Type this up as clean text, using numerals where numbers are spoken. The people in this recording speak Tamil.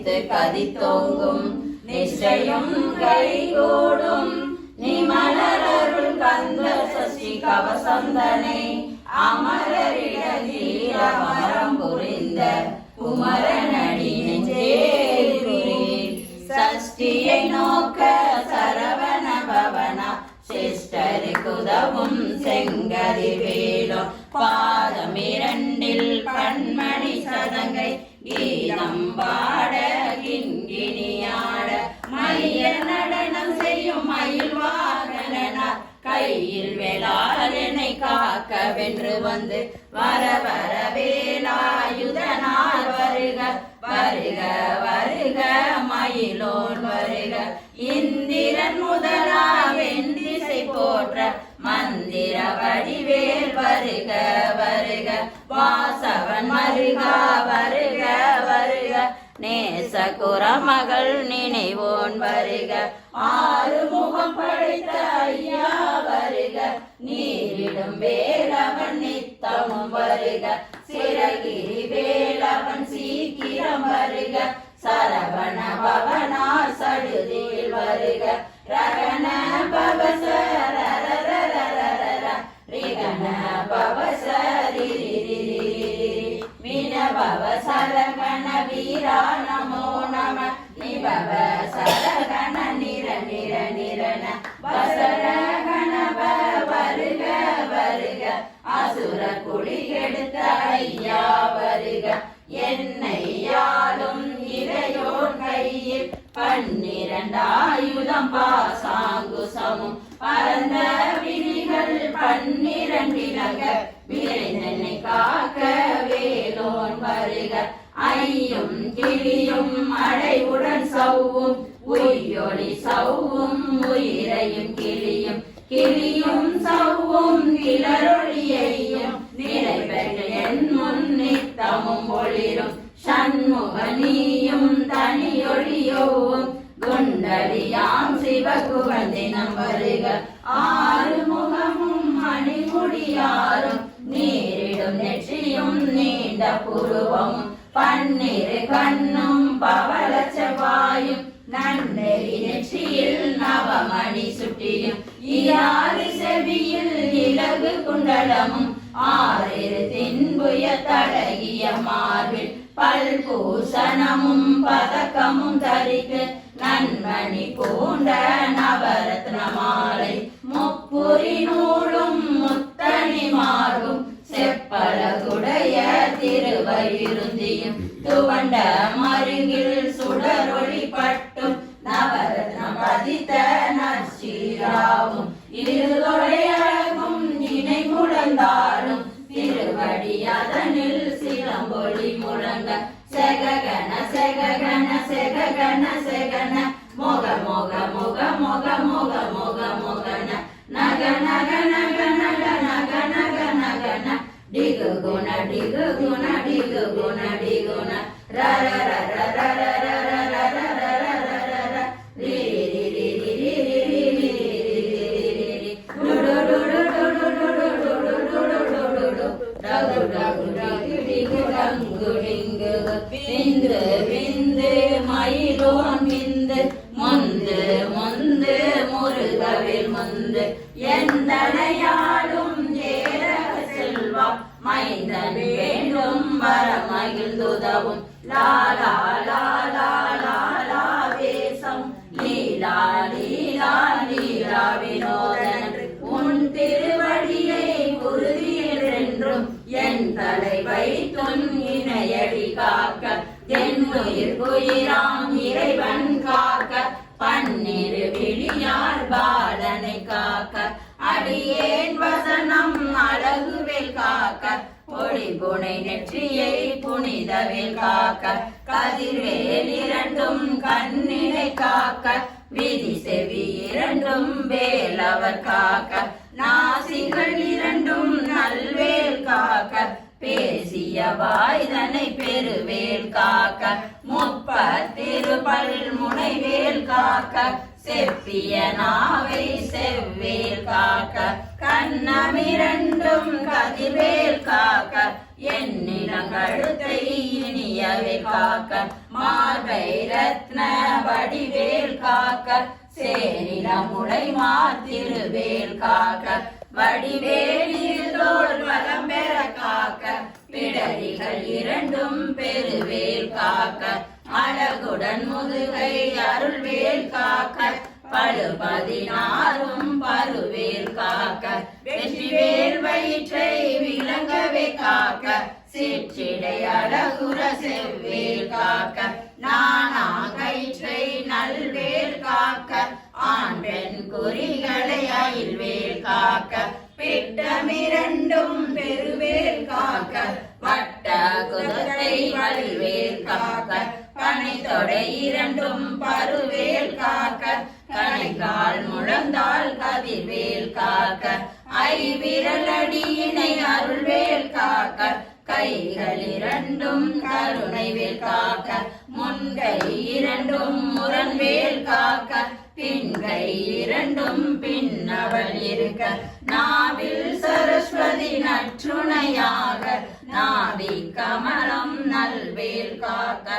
வைத்து கதித்தோங்கும் நிச்சயம் கைகூடும் நீ மலரருள் கந்த சஷ்டி கவசந்தனை அமரரிட தீர மரம் புரிந்த குமரனடி நெஞ்சேரி சஷ்டியை நோக்க சரவண பவனா சிஷ்டருக்குதவும் செங்கதி வேலும் பாதம் இரண்டில் பன்மணி சதங்கை கீதம் பாட கிண்கிணியாட மைய நடனம் செய்யும் மயில் வாகனார் கையில் வேளாளனை காக்க வென்று வந்து வர வர வேலாயுதனார் வருக வருக வருக மயிலோன் வருக இந்திரன் முதலா வெண்டிசை போற்ற மந்திர வடிவேல் வருக வருக வாசவன் மருகா வருக வருக நேச குரமகள் நினைவோன் வருக ஆறு முகம் படைத்த ஐயா வருக நீரிடும் வேலவன் நித்தமும் வருக சிறகிரி வேலவன் சீக்கிரம் வருக சரவண பவனார் சடுதியில் வருக ரகண பவச ரிகண பவச வினபவ சரகண வீரா நமோ நம நிபவ சரகண நிர நிர நிரண வசரகண வருக வருக அசுர குடி எடுத்த ஐயா வருக என்னையாலும் இறையோன் கையில் 12 ஆயுதம் பாசாங்குசமும் பரந்த விழிகள் 12 விலக விரைந்தனை காக்க வேலோன் வருக ஐயும் கிளியும் அடைவுடன் சவ்வும் உயிரொளி சவ்வும் உயிரையும் கிளியும் கிளியும் சவ்வும் கிளரொளியையும் நிறைவேற்ற என் முன் நித்தமும் ஒளிரும் சண்முகனியும் தனியொளியோவும் குண்டலியாம் சிவகுவந்தினம் வருக ஆறு முகமும் மணிமுடியாரும் நீரிடும் நெற்றியும் நீண்ட புருவமும் 12 கண்ணும் பவள செவ்வாயும் நன்னெறி நெற்றியில் நவமணி சுட்டியும் இயாறு செவியில் இலகு குண்டலமும் 6 தின்புய தடகிய மார்பில் பல்பூசணமும் பதக்கமும் தரித்து நன்மணி பூண்ட நவரத்ன மாலை முப்புரி நூலும் முத்தணி மார்பும் செப்பலகுடைய திருவயிருந்தியும் துவண்ட மருங்கில் சுடரொளி பட்டும் நவரத்னம் பதித்த நற்சீராவும் இருதொடையழகும் இணை முழந்தாலும் திருவடி அதனில் சிலம்பொலி முழங்க செககன செககன செககன செகன மொக மொக மொக மொக மொக மொக மொகன நக நக நக நக நக நக நகன டிகு குண டிகு குண டிகு குண டிகுண ரர ரர ரர ரர ரர ரர ரர ரி ரி ரி ரி ரி ரி ரி ரி ரி ரி டு டு டு டு டு டு டு டு டு டு டு டு டகு டகு டிகு டிகு டங்கு டிங்கு விந்து விந்து மயிலோன் விந்து முந்து முந்து முருகவில் முந்து எந்தனையாலும் ஏரக செல்வா மைந்தன் வேண்டும் வரமகிழ்ந்துதவும் லாலா லாலா லாலா வேசம் லீலா லீலா லீலா வினோதன் உன் திருவடியை உறுதியில் என்றும் என் தலை வைத்துன் இணையடி காக்க என் உயிர் உயிராம் இறைவன் காக்க 12 விழியார் பாலனை காக்க அடியேன் வசனம் அழகுவேல் காக்க பொழிபுனை நெற்றியை புனிதவேல் காக்க கதிர்வேல் 2 கண்ணினை காக்க விதி செவி 2 வேலவர் காக்க நாசிகள் 2 நல்வேல் காக்க பேசிய வாய்தனை பெருவேல் காக்க முப்பத்திருபல் முனைவேல் காக்க செப்பிய நாவை செவ்வேல் காக்க கண்ணமிரண்டும் கதிர்வேல் காக்க எண்ணில இளங்கழுத்தை இனியவை காக்க மார்பை ரத்ன வடிவேல் காக்க சேரில முளை மாத்திருவேல் காக்க வடிவேலில் தோல் வலம் பெற காக்க பிடரிகள் இரண்டும் பெருவேல் காக்க அழகுடன் முதுகை அருள்வேல் காக்க பழுபதினாரும் பருவேல் காக்க வெற்றிவேல் வயிற்றை விளங்கவே காக்க சிற்றிடை அழகுற செவ்வேல் காக்க நானா கயிற்றை நல்வேல் காக்க ஆண் பெண் குறிகளை அயில்வேல் காக்க பிட்டமிரண்டும் பெருவேல் காக்க வட்ட குதத்தை வல்வேல் காக்க பனைத்தொடை இரண்டும் பருவேல் காக்க கணைக்கால் முழந்தாள் கதிர்வேல் காக்க ஐவிரலடியினை அருள்வேல் காக்க கைகள் இரண்டும் கருணைவேல் காக்க முன்கை இரண்டும் முரண்வேல் காக்க பின்கை இரண்டும் பின்னவள் இருக்க நாவில் சரஸ்வதி நற்றுணையாக நாவி கமலம் நல்வேல் காக்க